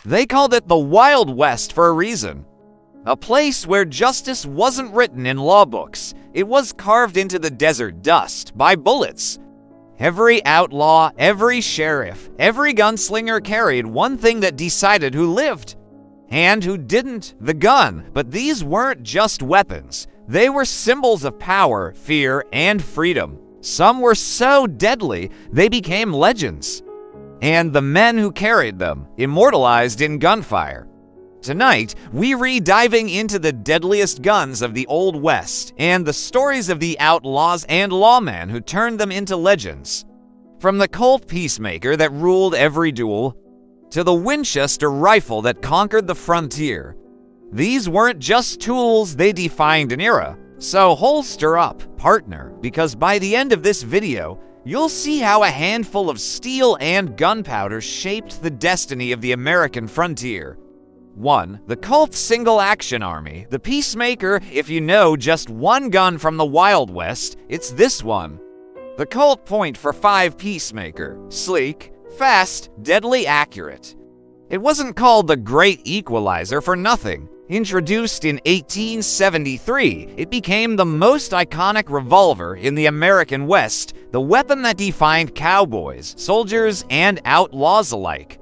They called it the Wild West for a reason. A place where justice wasn't written in law books. It was carved into the desert dust by bullets. Every outlaw, every sheriff, every gunslinger carried one thing that decided who lived and who didn't: the gun. But these weren't just weapons. They were symbols of power, fear, and freedom. Some were so deadly, they became legends. And the men who carried them, immortalized in gunfire. Tonight, we re-diving into the deadliest guns of the Old West and the stories of the outlaws and lawmen who turned them into legends. From the Colt Peacemaker that ruled every duel, to the Winchester rifle that conquered the frontier. These weren't just tools, they defined an era. So holster up, partner, because by the end of this video, you'll see how a handful of steel and gunpowder shaped the destiny of the American frontier. 1. The Colt Single Action Army. The Peacemaker, if you know just one gun from the Wild West, it's this one. The Colt .45 Peacemaker. Sleek, fast, deadly accurate. It wasn't called the Great Equalizer for nothing. Introduced in 1873, it became the most iconic revolver in the American West, the weapon that defined cowboys, soldiers, and outlaws alike.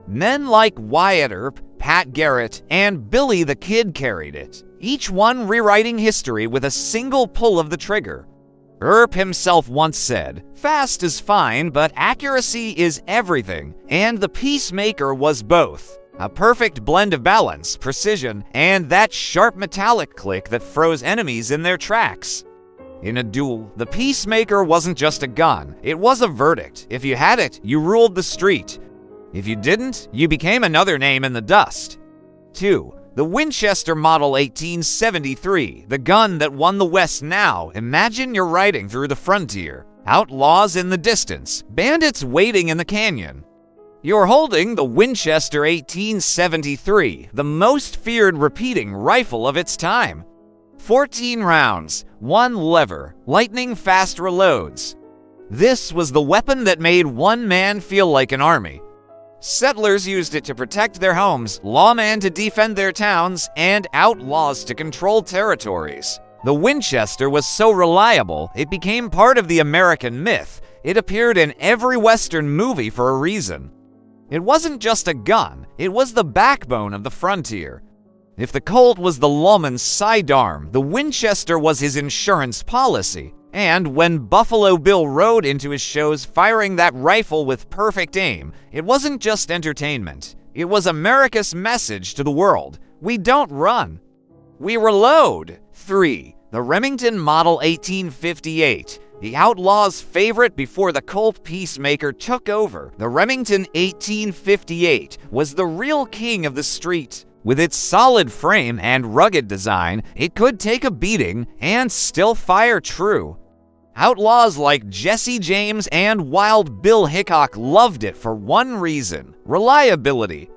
Men like Wyatt Earp, Pat Garrett, and Billy the Kid carried it, each one rewriting history with a single pull of the trigger. Earp himself once said, "Fast is fine, but accuracy is everything," and the Peacemaker was both. A perfect blend of balance, precision, and that sharp metallic click that froze enemies in their tracks. In a duel, the Peacemaker wasn't just a gun, it was a verdict. If you had it, you ruled the street. If you didn't, you became another name in the dust. 2. The Winchester Model 1873, the gun that won the West. Now, imagine you're riding through the frontier. Outlaws in the distance, bandits waiting in the canyon. You're holding the Winchester 1873, the most feared repeating rifle of its time. 14 rounds, one lever, lightning-fast reloads. This was the weapon that made one man feel like an army. Settlers used it to protect their homes, lawmen to defend their towns, and outlaws to control territories. The Winchester was so reliable, it became part of the American myth. It appeared in every Western movie for a reason. It wasn't just a gun, it was the backbone of the frontier. If the Colt was the lawman's sidearm, the Winchester was his insurance policy. And when Buffalo Bill rode into his shows firing that rifle with perfect aim, it wasn't just entertainment. It was America's message to the world. We don't run. We reload. 3. The Remington Model 1858. The Outlaws' favorite before the Colt Peacemaker took over. The Remington 1858 was the real king of the street. With its solid frame and rugged design, it could take a beating and still fire true. Outlaws like Jesse James and Wild Bill Hickok loved it for one reason: reliability.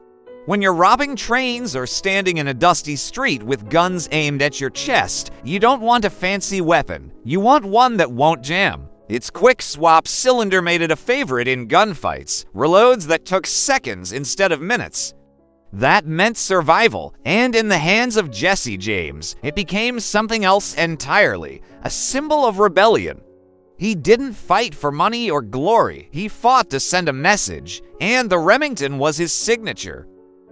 When you're robbing trains or standing in a dusty street with guns aimed at your chest, you don't want a fancy weapon. You want one that won't jam. Its quick swap cylinder made it a favorite in gunfights, reloads that took seconds instead of minutes. That meant survival, and in the hands of Jesse James, it became something else entirely, a symbol of rebellion. He didn't fight for money or glory, he fought to send a message, and the Remington was his signature.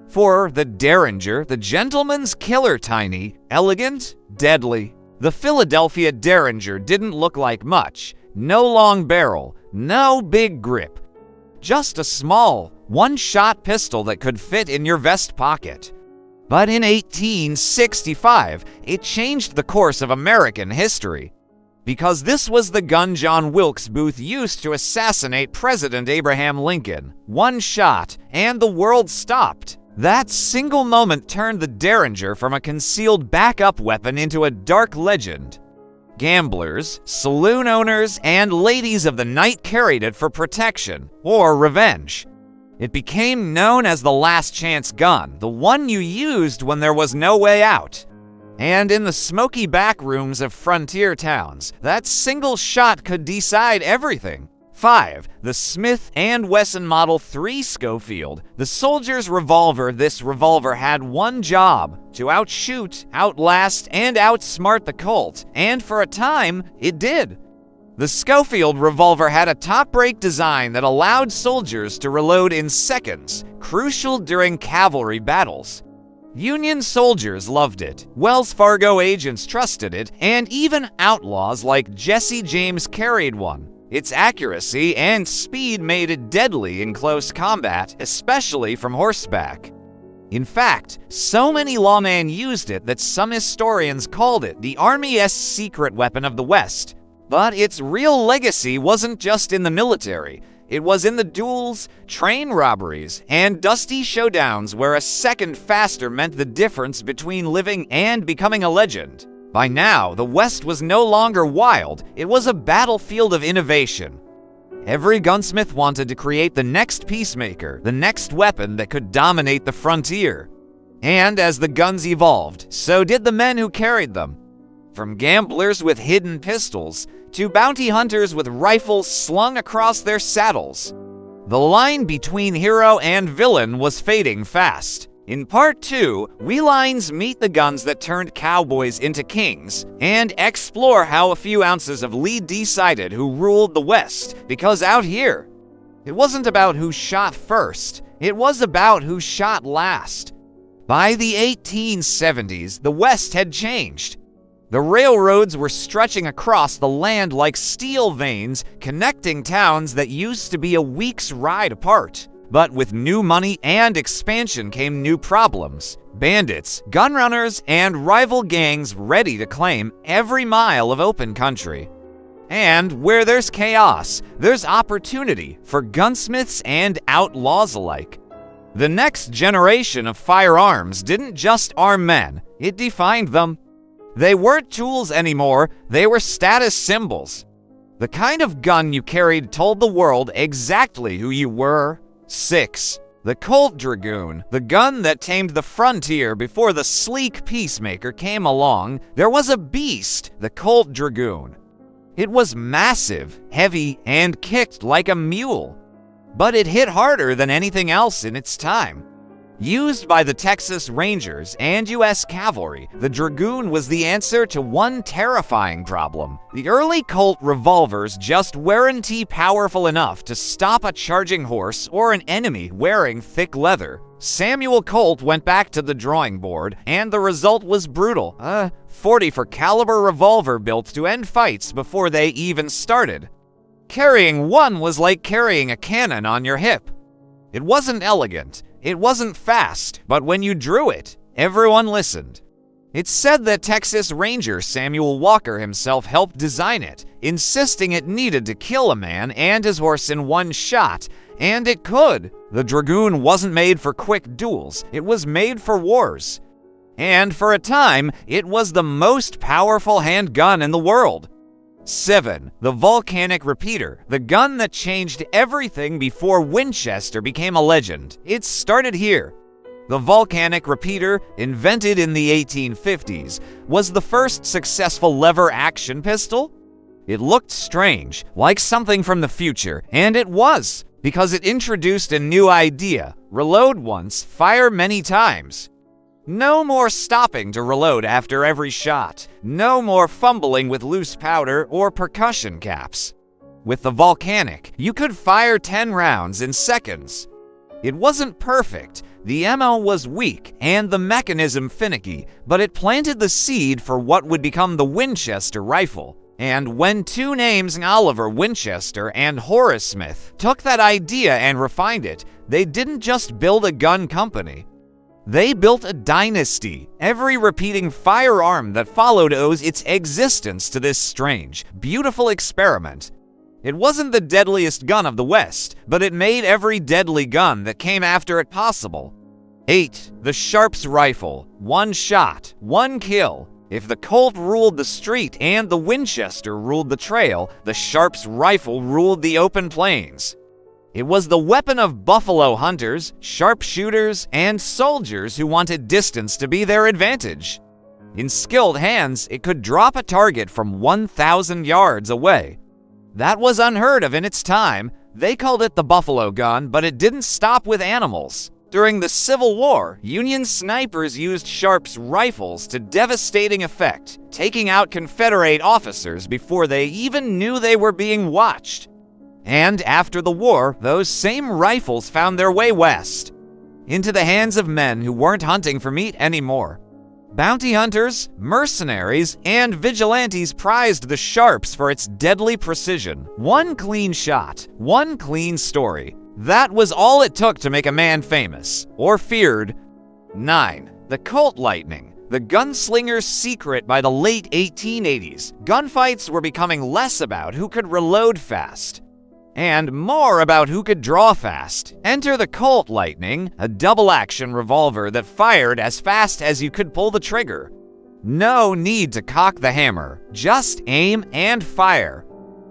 For the Derringer, the gentleman's killer, tiny, elegant, deadly. The Philadelphia Derringer didn't look like much. No long barrel, no big grip. Just a small, one-shot pistol that could fit in your vest pocket. But in 1865, it changed the course of American history. Because this was the gun John Wilkes Booth used to assassinate President Abraham Lincoln. One shot, and the world stopped. That single moment turned the Derringer from a concealed backup weapon into a dark legend. Gamblers, saloon owners, and ladies of the night carried it for protection or revenge. It became known as the last chance gun, the one you used when there was no way out. And in the smoky back rooms of frontier towns, that single shot could decide everything. 5. The Smith & Wesson Model 3 Schofield. The soldier's revolver. This revolver had one job: to outshoot, outlast, and outsmart the Colt, and for a time, it did. The Schofield revolver had a top-break design that allowed soldiers to reload in seconds, crucial during cavalry battles. Union soldiers loved it, Wells Fargo agents trusted it, and even outlaws like Jesse James carried one. Its accuracy and speed made it deadly in close combat, especially from horseback. In fact, so many lawmen used it that some historians called it the Army's secret weapon of the West. But its real legacy wasn't just in the military. It was in the duels, train robberies, and dusty showdowns where a second faster meant the difference between living and becoming a legend. By now, the West was no longer wild. It was a battlefield of innovation. Every gunsmith wanted to create the next peacemaker, the next weapon that could dominate the frontier. And as the guns evolved, so did the men who carried them. From gamblers with hidden pistols to bounty hunters with rifles slung across their saddles. The line between hero and villain was fading fast. In Part 2, we lines meet the guns that turned cowboys into kings and explore how a few ounces of lead decided who ruled the West, because out here, it wasn't about who shot first, it was about who shot last. By the 1870s, the West had changed. The railroads were stretching across the land like steel veins, connecting towns that used to be a week's ride apart. But with new money and expansion came new problems. Bandits, gun runners, and rival gangs ready to claim every mile of open country. And where there's chaos, there's opportunity for gunsmiths and outlaws alike. The next generation of firearms didn't just arm men, it defined them. They weren't tools anymore, they were status symbols. The kind of gun you carried told the world exactly who you were. 6. The Colt Dragoon, the gun that tamed the frontier before the sleek Peacemaker came along. There was a beast, the Colt Dragoon. It was massive, heavy, and kicked like a mule. But it hit harder than anything else in its time. Used by the Texas Rangers and U.S. Cavalry, the Dragoon was the answer to one terrifying problem. The early Colt revolvers just weren't powerful enough to stop a charging horse or an enemy wearing thick leather. Samuel Colt went back to the drawing board, and the result was brutal. 40 caliber revolver built to end fights before they even started. Carrying one was like carrying a cannon on your hip. It wasn't elegant. It wasn't fast, but when you drew it, everyone listened. It's said that Texas Ranger Samuel Walker himself helped design it, insisting it needed to kill a man and his horse in one shot, and it could. The Dragoon wasn't made for quick duels, it was made for wars. And for a time, it was the most powerful handgun in the world. 7. The Volcanic Repeater, the gun that changed everything before Winchester became a legend. It started here. The Volcanic Repeater, invented in the 1850s, was the first successful lever-action pistol. It looked strange, like something from the future, and it was, because it introduced a new idea: reload once, fire many times. No more stopping to reload after every shot. No more fumbling with loose powder or percussion caps. With the Volcanic, you could fire 10 rounds in seconds. It wasn't perfect, the ammo was weak, and the mechanism finicky, but it planted the seed for what would become the Winchester rifle. And when two names, Oliver Winchester and Horace Smith, took that idea and refined it, they didn't just build a gun company. They built a dynasty. Every repeating firearm that followed owes its existence to this strange, beautiful experiment. It wasn't the deadliest gun of the West, but it made every deadly gun that came after it possible. 8. The Sharps Rifle. One shot, one kill. If the Colt ruled the street and the Winchester ruled the trail, the Sharps Rifle ruled the open plains. It was the weapon of buffalo hunters, sharpshooters, and soldiers who wanted distance to be their advantage. In skilled hands, it could drop a target from 1,000 yards away. That was unheard of in its time. They called it the buffalo gun, but it didn't stop with animals. During the Civil War, Union snipers used Sharp's rifles to devastating effect, taking out Confederate officers before they even knew they were being watched. And after the war, those same rifles found their way west, into the hands of men who weren't hunting for meat anymore. Bounty hunters, mercenaries, and vigilantes prized the Sharps for its deadly precision. One clean shot, one clean story. That was all it took to make a man famous, or feared. 9. The Colt Lightning. The gunslinger's secret. By the late 1880s, gunfights were becoming less about who could reload fast and more about who could draw fast. Enter the Colt Lightning, a double-action revolver that fired as fast as you could pull the trigger. No need to cock the hammer, just aim and fire.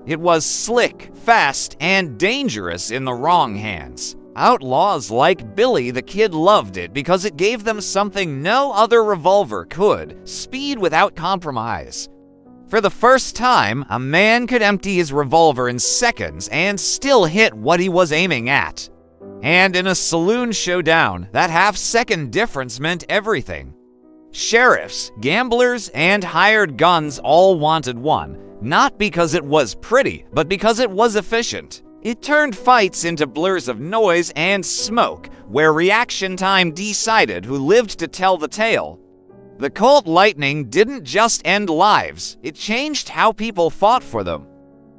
It was slick, fast, and dangerous in the wrong hands. Outlaws like Billy the Kid loved it because it gave them something no other revolver could: speed without compromise. For the first time, a man could empty his revolver in seconds and still hit what he was aiming at. And in a saloon showdown, that half-second difference meant everything. Sheriffs, gamblers, and hired guns all wanted one, not because it was pretty, but because it was efficient. It turned fights into blurs of noise and smoke, where reaction time decided who lived to tell the tale. The Colt Lightning didn't just end lives, it changed how people fought for them.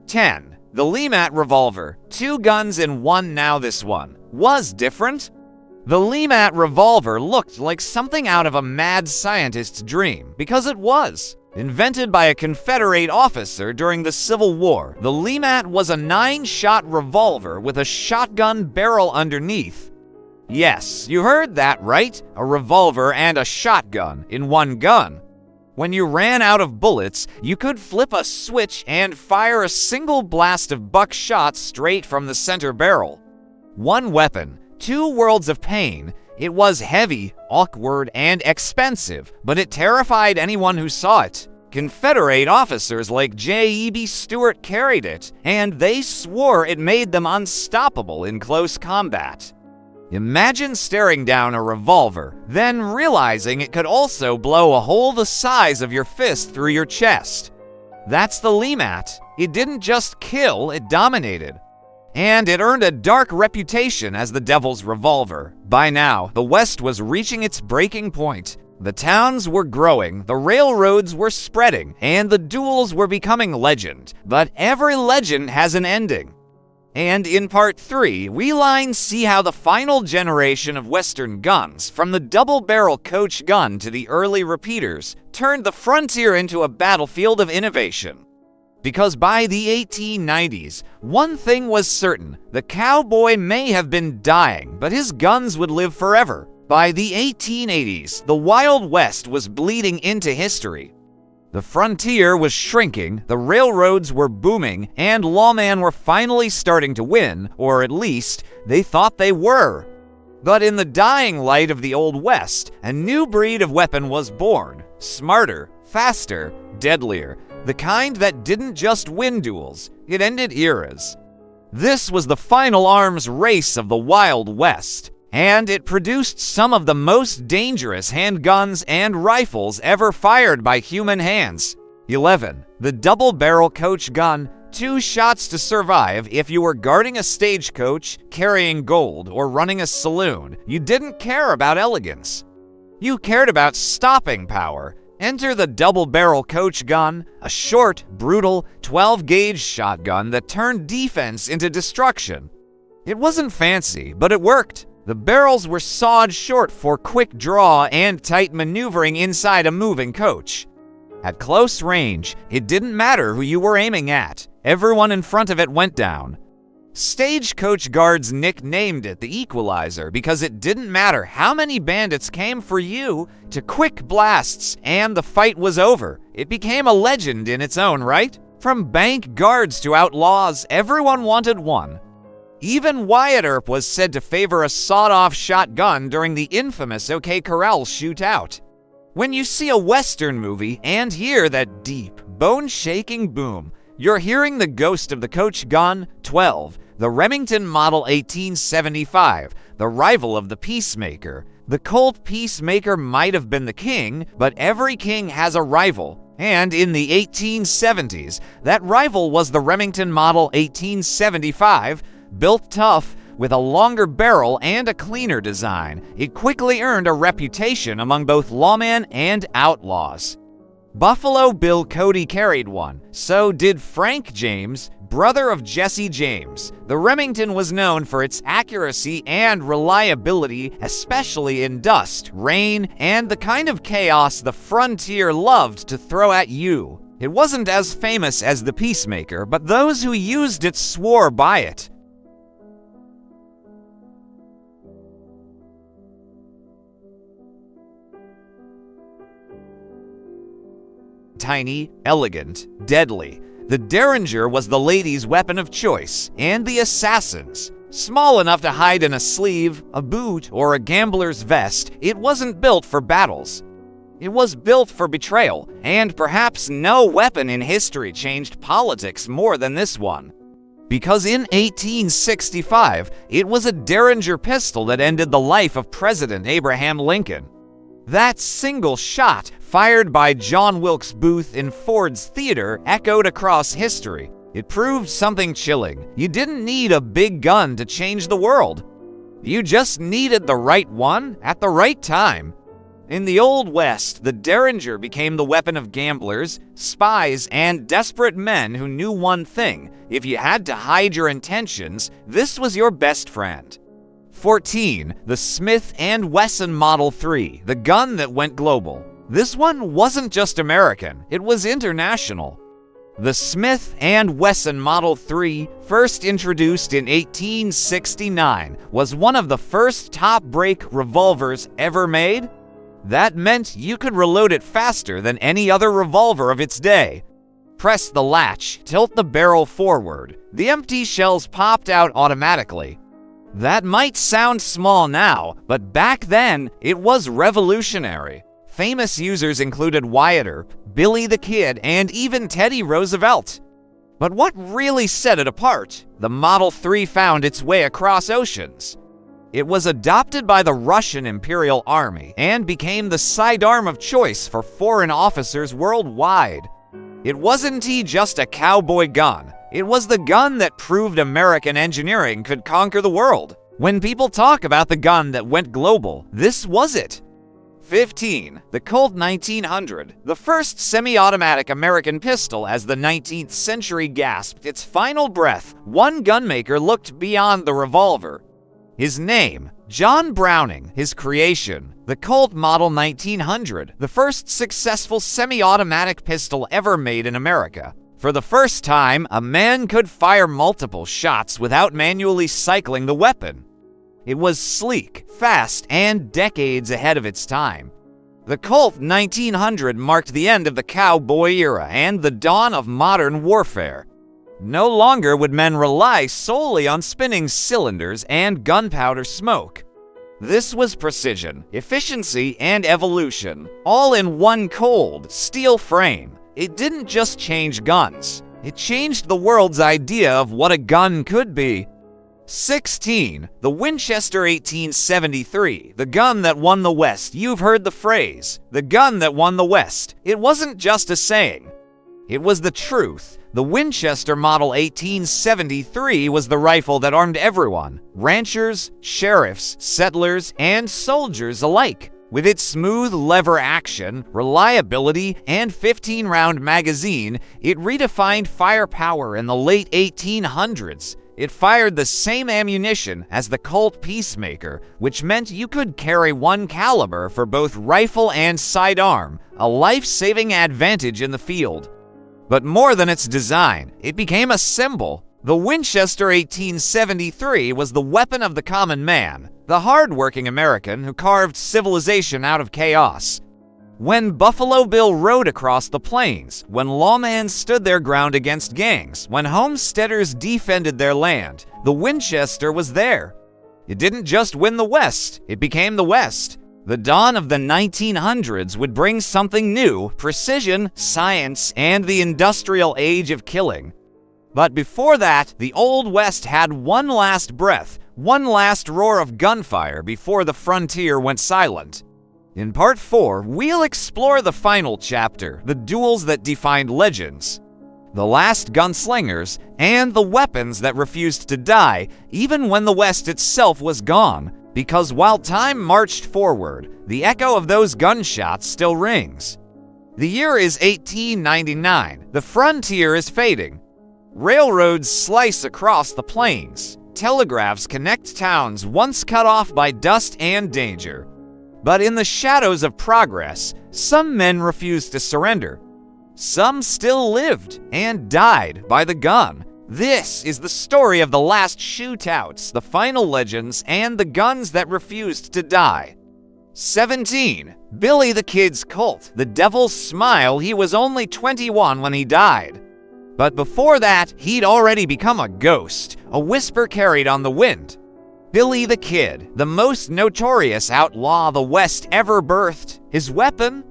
10. The Lemat revolver. 2 guns in one. Now this one was different. The Lemat revolver looked like something out of a mad scientist's dream, because it was. Invented by a Confederate officer during the Civil War, the Lemat was a 9-shot revolver with a shotgun barrel underneath. Yes, you heard that right, a revolver and a shotgun in one gun. When you ran out of bullets, you could flip a switch and fire a single blast of buckshot straight from the center barrel. One weapon, 2 worlds of pain. It was heavy, awkward, and expensive, but it terrified anyone who saw it. Confederate officers like J.E.B. Stuart carried it, and they swore it made them unstoppable in close combat. Imagine staring down a revolver, then realizing it could also blow a hole the size of your fist through your chest. That's the Lemat. It didn't just kill, it dominated. And it earned a dark reputation as the Devil's Revolver. By now, the West was reaching its breaking point. The towns were growing, the railroads were spreading, and the duels were becoming legend. But every legend has an ending. And in Part 3, we see how the final generation of Western guns, from the double-barrel coach gun to the early repeaters, turned the frontier into a battlefield of innovation. Because by the 1890s, one thing was certain: the cowboy may have been dying, but his guns would live forever. By the 1880s, the Wild West was bleeding into history. The frontier was shrinking, the railroads were booming, and lawmen were finally starting to win, or at least, they thought they were. But in the dying light of the Old West, a new breed of weapon was born. Smarter, faster, deadlier. The kind that didn't just win duels, it ended eras. This was the final arms race of the Wild West. And it produced some of the most dangerous handguns and rifles ever fired by human hands. 11. The double-barrel coach gun. 2 shots to survive. If you were guarding a stagecoach, carrying gold, or running a saloon, you didn't care about elegance. You cared about stopping power. Enter the double-barrel coach gun, a short, brutal, 12-gauge shotgun that turned defense into destruction. It wasn't fancy, but it worked. The barrels were sawed short for quick draw and tight maneuvering inside a moving coach. At close range, it didn't matter who you were aiming at. Everyone in front of it went down. Stagecoach guards nicknamed it the Equalizer because it didn't matter how many bandits came for you, to quick blasts and the fight was over. It became a legend in its own right. From bank guards to outlaws, everyone wanted one. Even Wyatt Earp was said to favor a sawed-off shotgun during the infamous OK Corral shootout. When you see a Western movie and hear that deep, bone-shaking boom, You're hearing the ghost of the coach gun. 12. The Remington Model 1875, the rival of the Peacemaker. The Colt Peacemaker might have been the king, but every king has a rival. And in the 1870s, that rival was the Remington Model 1875, built tough, with a longer barrel and a cleaner design. It quickly earned a reputation among both lawmen and outlaws. Buffalo Bill Cody carried one, so did Frank James, brother of Jesse James. The Remington was known for its accuracy and reliability, especially in dust, rain, and the kind of chaos the frontier loved to throw at you. It wasn't as famous as the Peacemaker, but those who used it swore by it. Tiny, elegant, deadly. The Derringer was the lady's weapon of choice, and the assassin's. Small enough to hide in a sleeve, a boot, or a gambler's vest, it wasn't built for battles. It was built for betrayal, and perhaps no weapon in history changed politics more than this one. Because in 1865, it was a Derringer pistol that ended the life of President Abraham Lincoln. That single shot, fired by John Wilkes Booth in Ford's Theater, echoed across history. It proved something chilling. You didn't need a big gun to change the world. You just needed the right one at the right time. In the Old West, the Derringer became the weapon of gamblers, spies, and desperate men who knew one thing: if you had to hide your intentions, this was your best friend. 14. The Smith & Wesson Model 3, the gun that went global. This one wasn't just American, it was international. The Smith & Wesson Model 3, first introduced in 1869, was one of the first top-break revolvers ever made. That meant you could reload it faster than any other revolver of its day. Press the latch, tilt the barrel forward. The empty shells popped out automatically. That might sound small now, but back then, it was revolutionary. Famous users included Wyatt Earp, Billy the Kid, and even Teddy Roosevelt. But what really set it apart? The Model 3 found its way across oceans. It was adopted by the Russian Imperial Army and became the sidearm of choice for foreign officers worldwide. It wasn't just a cowboy gun. It was the gun that proved American engineering could conquer the world. When people talk about the gun that went global, this was it. 15. The Colt 1900, the first semi-automatic American pistol. As the 19th century gasped its final breath, one gunmaker looked beyond the revolver. His name, John Browning. His creation, the Colt Model 1900, the first successful semi-automatic pistol ever made in America. For the first time, a man could fire multiple shots without manually cycling the weapon. It was sleek, fast, and decades ahead of its time. The Colt 1900 marked the end of the cowboy era and the dawn of modern warfare. No longer would men rely solely on spinning cylinders and gunpowder smoke. This was precision, efficiency, and evolution, all in one cold, steel frame. It didn't just change guns. It changed the world's idea of what a gun could be. 16. The Winchester 1873, the gun that won the West. You've heard the phrase, the gun that won the West. It wasn't just a saying. It was the truth. The Winchester Model 1873 was the rifle that armed everyone, ranchers, sheriffs, settlers, and soldiers alike. With its smooth lever action, reliability, and 15-round magazine, it redefined firepower in the late 1800s. It fired the same ammunition as the Colt Peacemaker, which meant you could carry one caliber for both rifle and sidearm, a life-saving advantage in the field. But more than its design, it became a symbol. The Winchester 1873 was the weapon of the common man, the hard-working American who carved civilization out of chaos. When Buffalo Bill rode across the plains, when lawmen stood their ground against gangs, when homesteaders defended their land, the Winchester was there. It didn't just win the West, it became the West. The dawn of the 1900s would bring something new: precision, science, and the industrial age of killing. But before that, the Old West had one last breath, one last roar of gunfire before the frontier went silent. In Part 4, we'll explore the final chapter, the duels that defined legends, the last gunslingers, and the weapons that refused to die, even when the West itself was gone. Because while time marched forward, the echo of those gunshots still rings. The year is 1899. The frontier is fading. Railroads slice across the plains. Telegraphs connect towns once cut off by dust and danger. But in the shadows of progress, some men refused to surrender. Some still lived and died by the gun. This is the story of the last shootouts, the final legends, and the guns that refused to die. 17. Billy the Kid's Colt, the Devil's Smile. He was only 21 when he died. But before that, he'd already become a ghost, a whisper carried on the wind. Billy the Kid, the most notorious outlaw the West ever birthed. His weapon?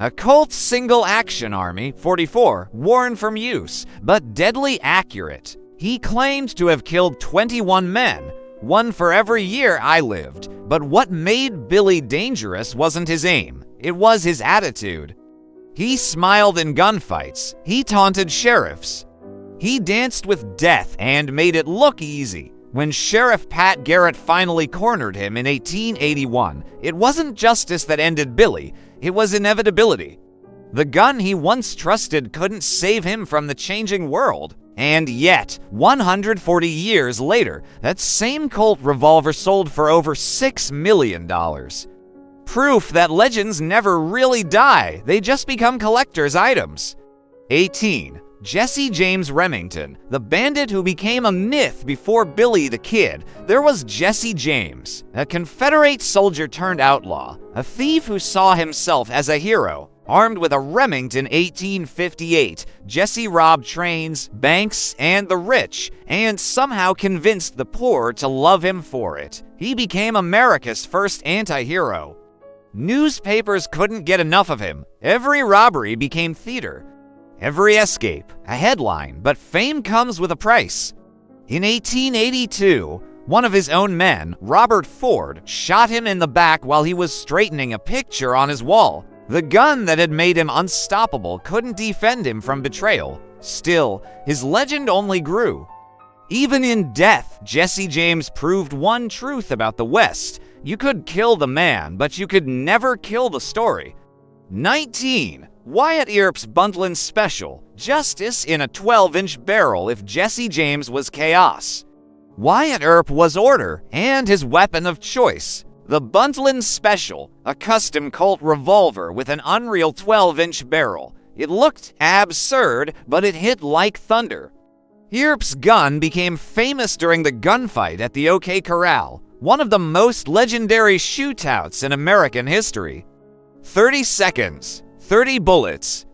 A Colt single-action army, 44, worn from use, but deadly accurate. He claimed to have killed 21 men, one for every year I lived. But what made Billy dangerous wasn't his aim, it was his attitude. He smiled in gunfights, he taunted sheriffs. He danced with death and made it look easy. When Sheriff Pat Garrett finally cornered him in 1881, it wasn't justice that ended Billy, it was inevitability. The gun he once trusted couldn't save him from the changing world. And yet, 140 years later, that same Colt revolver sold for over $6 million. Proof that legends never really die, they just become collector's items. 18. Jesse James Remington, the bandit who became a myth before Billy the Kid. There was Jesse James, a Confederate soldier turned outlaw, a thief who saw himself as a hero. Armed with a Remington 1858, Jesse robbed trains, banks, and the rich, and somehow convinced the poor to love him for it. He became America's first anti-hero. Newspapers couldn't get enough of him. Every robbery became theater. Every escape, a headline, but fame comes with a price. In 1882, one of his own men, Robert Ford, shot him in the back while he was straightening a picture on his wall. The gun that had made him unstoppable couldn't defend him from betrayal. Still, his legend only grew. Even in death, Jesse James proved one truth about the West. You could kill the man, but you could never kill the story. 19. Wyatt Earp's Buntline Special, justice in a 12-inch barrel if Jesse James was chaos. Wyatt Earp was order, and his weapon of choice. The Buntline Special, a custom Colt revolver with an unreal 12-inch barrel. It looked absurd, but it hit like thunder. Earp's gun became famous during the gunfight at the OK Corral, one of the most legendary shootouts in American history. 30 seconds, 30 bullets,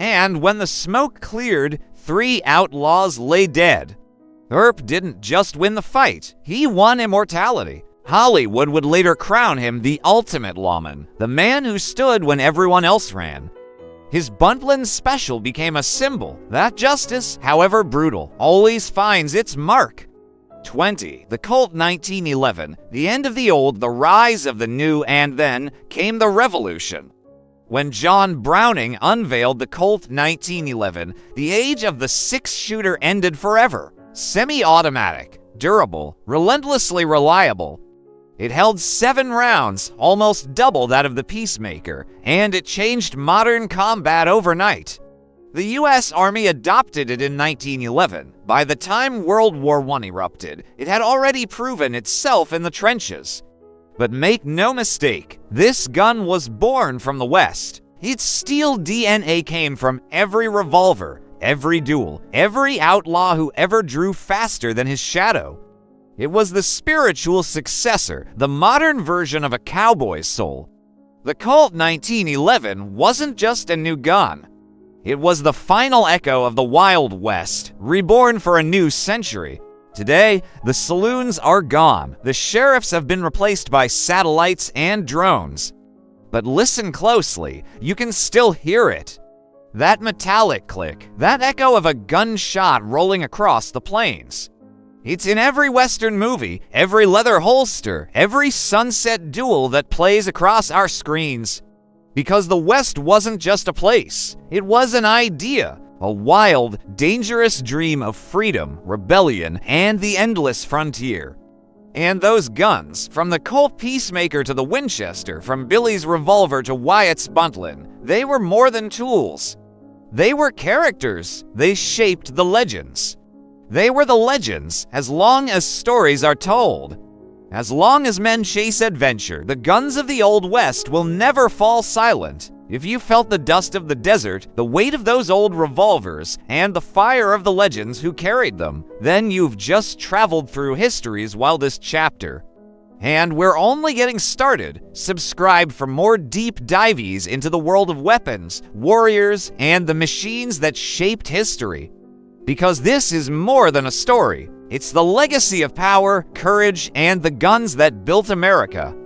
and when the smoke cleared, 3 outlaws lay dead. Earp didn't just win the fight, he won immortality. Hollywood would later crown him the ultimate lawman, the man who stood when everyone else ran. His Buntline Special became a symbol that justice, however brutal, always finds its mark. 20. The Colt 1911, the end of the old, the rise of the new, and then came the revolution. When John Browning unveiled the Colt 1911, the age of the six-shooter ended forever. Semi-automatic, durable, relentlessly reliable. It held 7 rounds, almost double that of the Peacemaker, and it changed modern combat overnight. The U.S. Army adopted it in 1911. By the time World War I erupted, it had already proven itself in the trenches. But make no mistake, this gun was born from the West. Its steel DNA came from every revolver, every duel, every outlaw who ever drew faster than his shadow. It was the spiritual successor, the modern version of a cowboy's soul. The Colt 1911 wasn't just a new gun. It was the final echo of the Wild West, reborn for a new century. Today, the saloons are gone. The sheriffs have been replaced by satellites and drones. But listen closely, you can still hear it. That metallic click, that echo of a gunshot rolling across the plains. It's in every Western movie, every leather holster, every sunset duel that plays across our screens. Because the West wasn't just a place, it was an idea, a wild, dangerous dream of freedom, rebellion, and the endless frontier. And those guns, from the Colt Peacemaker to the Winchester, from Billy's revolver to Wyatt's buntlin', they were more than tools. They were characters. They shaped the legends. They were the legends as long as stories are told. As long as men chase adventure, the guns of the Old West will never fall silent. If you felt the dust of the desert, the weight of those old revolvers, and the fire of the legends who carried them, then you've just traveled through history's wildest chapter. And we're only getting started. Subscribe for more deep dives into the world of weapons, warriors, and the machines that shaped history. Because this is more than a story. It's the legacy of power, courage, and the guns that built America.